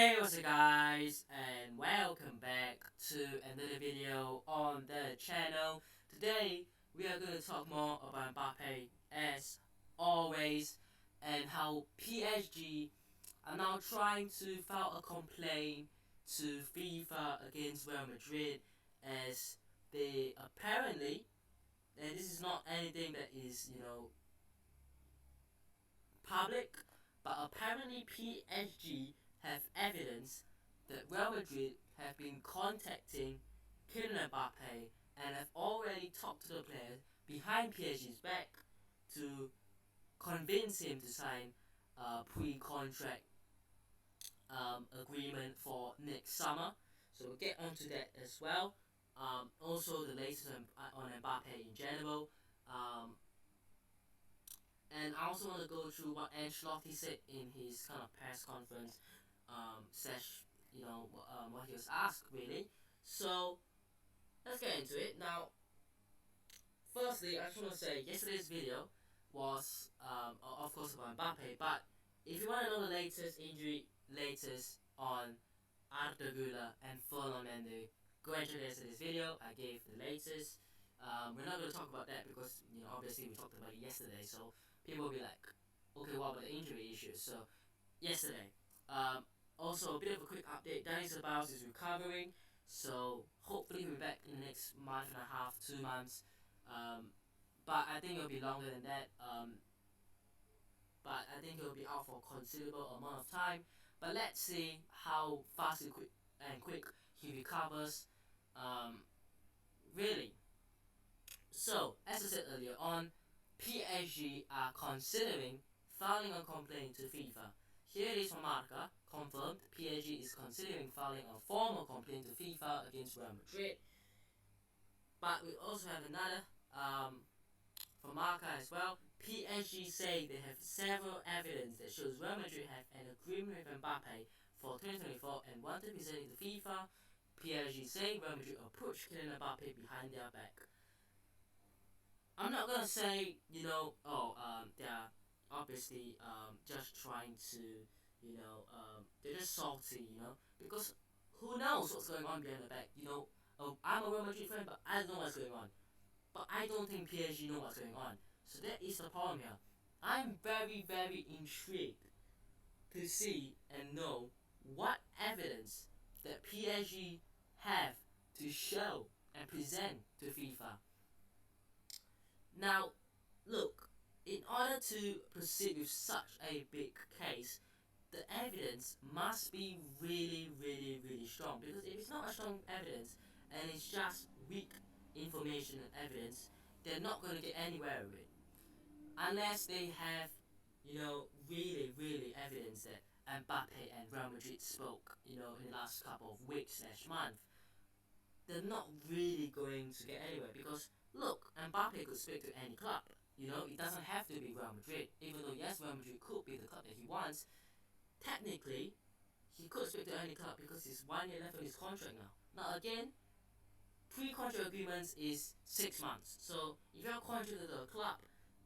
Hey, what's up guys, and welcome back to another video on the channel. Today we are going to talk more about Mbappé as always, and how PSG are now trying to file a complaint to FIFA against Real Madrid, as they apparently, and this is not anything that is public, but apparently PSG have evidence that Real Madrid have been contacting Kylian Mbappé and have already talked to the player behind PSG's back to convince him to sign a pre-contract agreement for next summer. So we'll get onto that as well. Also, the latest on Mbappé in general. And I also want to go through what Ancelotti said in his kind of press conference, what he was asked really. So let's get into it now. Firstly, I just want to say yesterday's video was, of course, about Mbappe, but if you want to know the latest on Arda Güler and Ferland Mendy, go and check yesterday's video. I gave the latest. We're not going to talk about that because obviously we talked about it yesterday, so people will be like, okay, what about the injury issues? So yesterday, also a bit of a quick update. Dani Ceballos is recovering, so hopefully he'll be back in the next month and a half, 2 months. But I think it'll be longer than that. But I think he'll be out for a considerable amount of time. But let's see how fast and quick he recovers. Really. So, as I said earlier on, PSG are considering filing a complaint to FIFA. Here it is from Marca, confirmed PSG is considering filing a formal complaint to FIFA against Real Madrid. But we also have another from Marca as well. PSG say they have several evidence that shows Real Madrid have an agreement with Mbappé for 2024 and want to present it to FIFA. PSG say Real Madrid approached Kylian Mbappé behind their back. I'm not gonna say, they're obviously just trying to, they're just salty, because who knows what's going on behind the back, I'm a Real Madrid fan, but I don't know what's going on. But I don't think PSG know what's going on. So that is the problem here. I'm very, very intrigued to see and know what evidence that PSG have to show and present to FIFA. Now, look, in order to proceed with such a big case, the evidence must be really, really, really strong. Because if it's not a strong evidence and it's just weak information and evidence, they're not going to get anywhere with it. Unless they have, really, really evidence that Mbappe and Real Madrid spoke, in the last couple of weeks/month, they're not really going to get anywhere. Because look, Mbappe could speak to any club. It doesn't have to be Real Madrid. Even though yes, Real Madrid could be the club that he wants, technically he could speak to any club because he's 1 year left on his contract now. Now again, pre-contract agreements is 6 months. So if you're contracted to a club,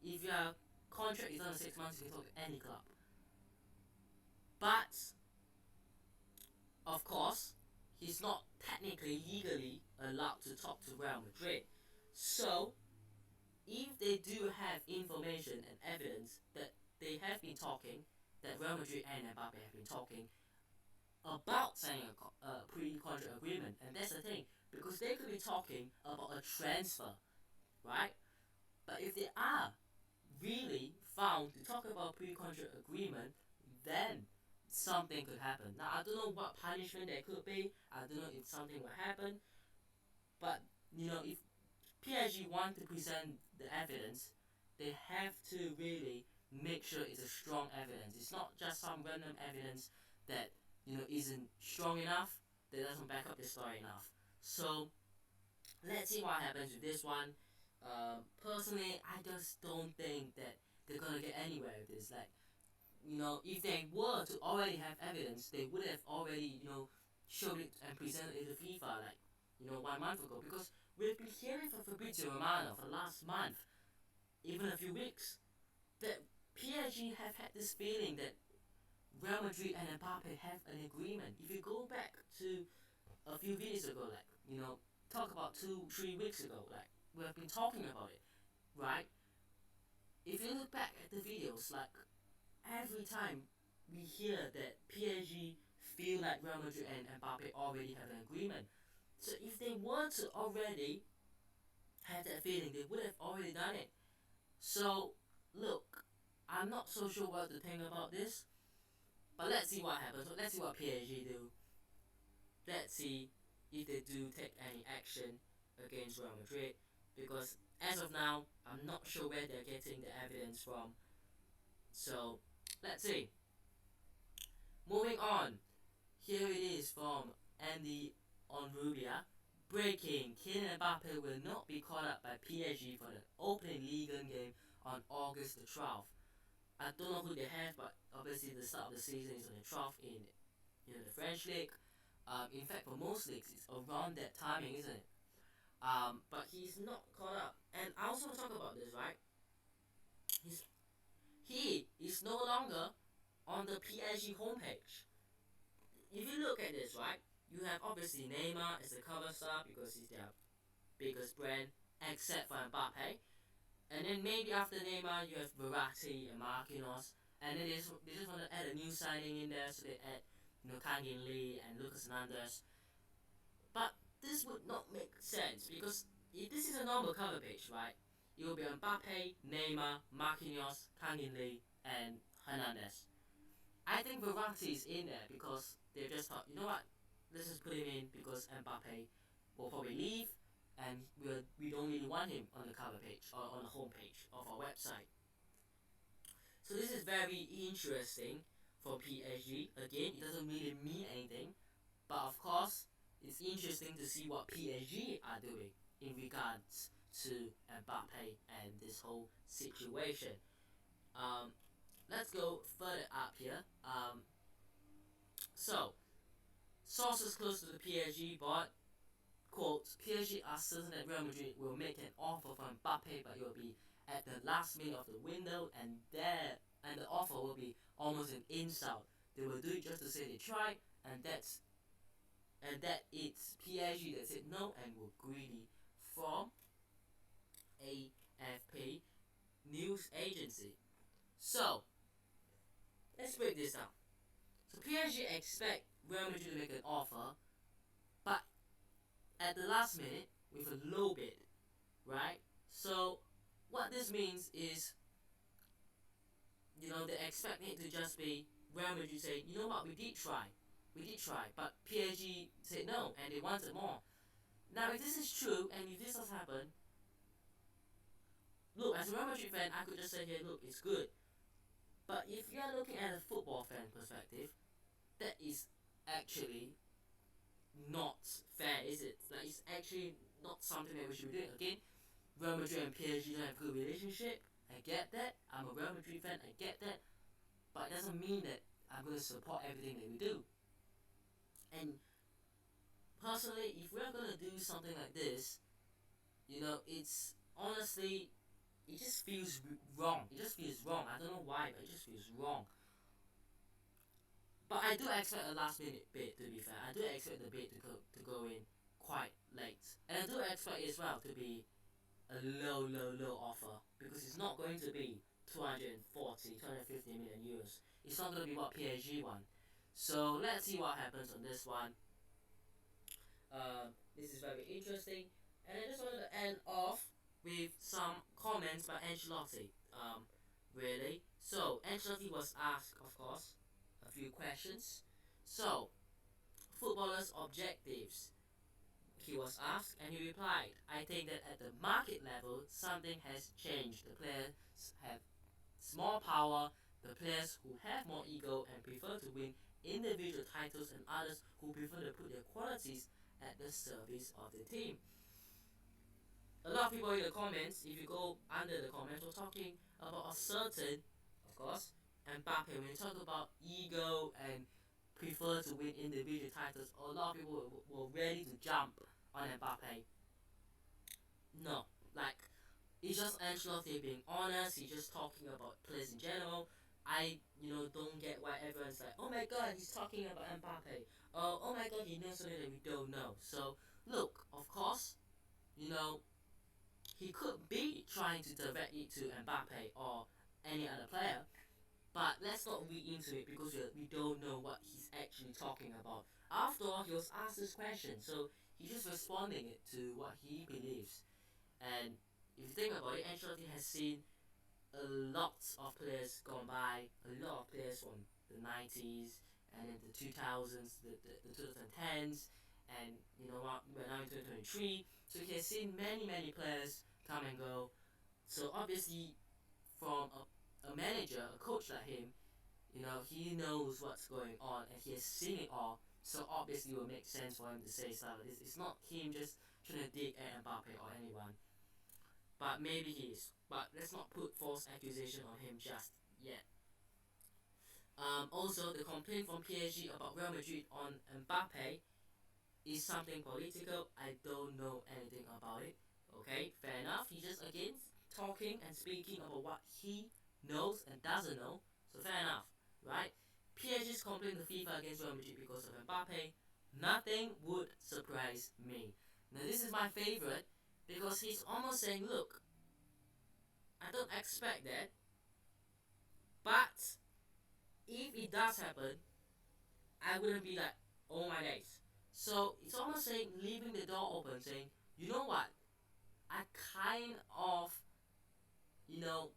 if your contract is under 6 months, you can talk to any club. But of course, he's not technically legally allowed to talk to Real Madrid. So if they do have information and evidence that they have been talking, that Real Madrid and Mbappe have been talking about signing a pre-contract agreement, and that's the thing, because they could be talking about a transfer, right? But if they are really found to talk about pre-contract agreement, then something could happen. Now I don't know what punishment there could be. I don't know if something will happen. But if PSG want to present the evidence, they have to really make sure it's a strong evidence. It's not just some random evidence that isn't strong enough, that doesn't back up the story enough. So let's see what happens with this one. Personally, I just don't think that they're gonna get anywhere with this. Like, if they were to already have evidence, they would have already, showed it and presented it to FIFA, like, 1 month ago. Because we've been hearing from Fabrizio Romano for the last month, even a few weeks, that PSG have had this feeling that Real Madrid and Mbappe have an agreement. If you go back to a few videos ago, like, talk about 2-3 weeks ago, like, we have been talking about it, right? If you look back at the videos, like, every time we hear that PSG feel like Real Madrid and Mbappe already have an agreement. So if they were to already have that feeling, they would have already done it. So look, I'm not so sure what to think about this, but let's see what happens. Let's see what PSG do. Let's see if they do take any action against Real Madrid, because as of now, I'm not sure where they're getting the evidence from. So let's see. Moving on, here it is from Andy on Rubia. Breaking: Kylian Mbappé will not be caught up by PSG for the opening Ligue 1 game on August the 12th. I don't know who they have, but obviously the start of the season is on the 12th in the French league. In fact, for most leagues, it's around that timing, isn't it? But he's not caught up. And I also talk about this, right? He is no longer on the PSG homepage. If you look at this, right, you have obviously Neymar as the cover star because he's their biggest brand, except for Mbappe. And then maybe after Neymar, you have Verratti and Marquinhos. And then they just want to add a new signing in there, so they add, Kangin Lee and Lucas Hernandez. But this would not make sense because if this is a normal cover page, right, it will be Mbappe, Neymar, Marquinhos, Kangin Lee, and Hernandez. I think Verratti is in there because they just thought, you know what, let's just put him in because Mbappe will probably leave, and we don't really want him on the cover page or on the home page of our website. So this is very interesting for PSG. Again, it doesn't really mean anything, but of course, it's interesting to see what PSG are doing in regards to Mbappe and this whole situation. Um, let's go further up here. So, sources close to the PSG board quote, PSG are certain that Real Madrid will make an offer for Mbappe, but it will be at the last minute of the window, and the offer will be almost an insult. They will do it just to say they tried, and that it's PSG that said no and were greedy, from AFP news agency. So let's break this down. So PSG expect Real Madrid to make an offer, but at the last minute with a low bid, right? So what this means is, they expect it to just be Real Madrid saying, you know what, we did try, but PSG said no and they wanted more. Now, if this is true and if this has happened, look, as a Real Madrid fan, I could just say here, look, it's good. But if you are looking at a football fan perspective, that is actually not fair, is it? Like, it's actually not something that we should be doing. Again, Real Madrid and PSG don't have a good relationship. I get that. I'm a Real Madrid fan. I get that. But it doesn't mean that I'm going to support everything that we do. And personally, if we're going to do something like this, it's honestly, it just feels wrong. It just feels wrong. I don't know why, but it just feels wrong. But I do expect a last minute bid, to be fair. I do expect the bid to go in quite late. And I do expect it as well to be a low offer, because it's not going to be 250 million euros. It's not going to be what PSG want. So let's see what happens on this one. This is very interesting. And I just wanted to end off with some comments by Ancelotti. Really. So Ancelotti was asked, of course, a few questions. So, footballers' objectives. He was asked and he replied, I think that at the market level, something has changed. The players have small power, the players who have more ego and prefer to win individual titles, and others who prefer to put their qualities at the service of the team. A lot of people in the comments, if you go under the comments, were talking about a certain, of course, Mbappe. When you talk about ego and prefer to win individual titles, a lot of people were ready to jump on Mbappe. No, like, it's just Ancelotti being honest. He's just talking about players in general. don't get why everyone's like, oh my god, he's talking about Mbappe. Oh my god, he knows something that we don't know. So look, of course, you know, he could be trying to direct it to Mbappe or any other player, but let's not read into it because we don't know what he's actually talking about. After all, he was asked this question, so he's just responding it to what he believes. And if you think about it, Ancelotti has seen a lot of players gone by, a lot of players from the 90s and in the 2000s, the 2010s, and you know what, we're now in 2023. So he has seen many players come and go. So obviously, from a manager, a coach like him, he knows what's going on and he has seen it all. So obviously, it will make sense for him to say stuff like this. It's not him just trying to dig at Mbappe or anyone, but maybe he is. But let's not put false accusation on him just yet. Also, the complaint from PSG about Real Madrid on Mbappe is something political. I don't know anything about it. Okay, fair enough. He just again talking and speaking about what he knows and doesn't know. So fair enough, right? PSG's complaint to FIFA against Real Madrid because of Mbappe. Nothing would surprise me. Now this is my favorite because he's almost saying, look, I don't expect that, but if it does happen, I wouldn't be like, oh my days. So it's almost saying leaving the door open, saying, you know what? I kind of, you know,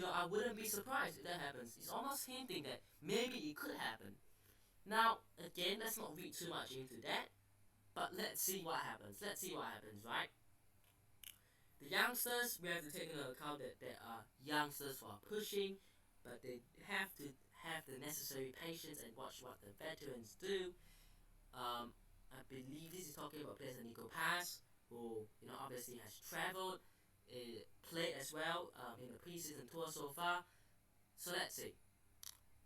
I wouldn't be surprised if that happens. It's almost hinting that maybe it could happen. Now, again, let's not read too much into that, but let's see what happens. Let's see what happens, right? The youngsters, we have to take into account that there are youngsters who are pushing, but they have to have the necessary patience and watch what the veterans do. I believe this is talking about players like Nico Pass, who obviously has travelled, played as well in the preseason tour so far. So let's see.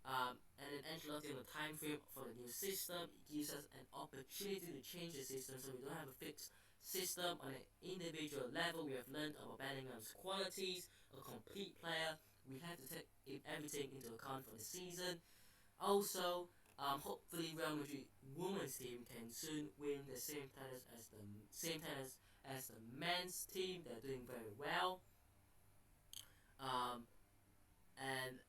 And then Ancelotti on the time frame for the new system, it gives us an opportunity to change the system so we don't have a fixed system on an individual level. We have learned about Bellingham's qualities, a complete player. We have to take everything into account for the season. Also, hopefully Real Madrid women's team can soon win the same titles as the men's team. They're doing very well. And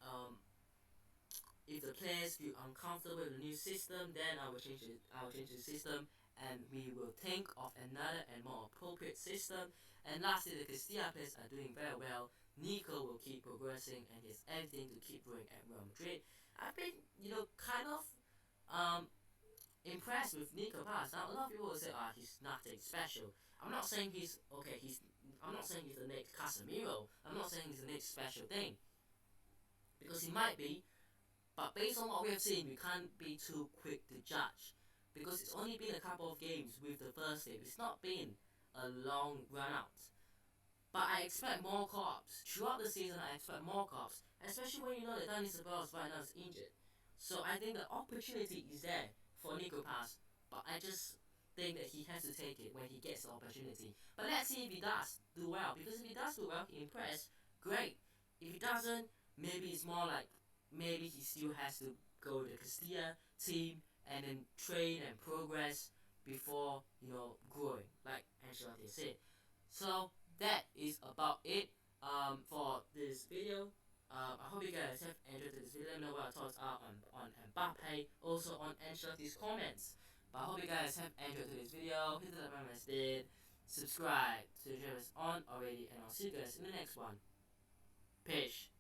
if the players feel uncomfortable with the new system, then I will change it. I will change the system, and we will think of another and more appropriate system. And lastly, the Castilla players are doing very well. Nico will keep progressing, and he has everything to keep growing at Real Madrid. I've been, kind of impressed with Nico Pass. Now, a lot of people will say, he's nothing special. I'm not saying he's okay. I'm not saying he's the next Casemiro. I'm not saying he's the next special thing, because he might be. But based on what we have seen, we can't be too quick to judge, because it's only been a couple of games with the first team. It's not been a long run out. But I expect more call-ups. Throughout the season, I expect more call-ups, especially when you know that Dani Ceballos right now is injured. So I think the opportunity is there for Nico Pass, but I just think that he has to take it when he gets the opportunity. But let's see if he does do well, because if he does do well, he impress, great. If he doesn't, maybe it's more like maybe he still has to go to the Castilla team and then train and progress before growing, like Ancelotti said. So that is about it for this video. I hope you guys have enjoyed this video. Let me know what your thoughts are on Mbappe, also on Ancelotti's comments. But I hope you guys have enjoyed this video. Hit the like button if you did. Subscribe to the channel if it's on already, and I'll see you guys in the next one. Peace.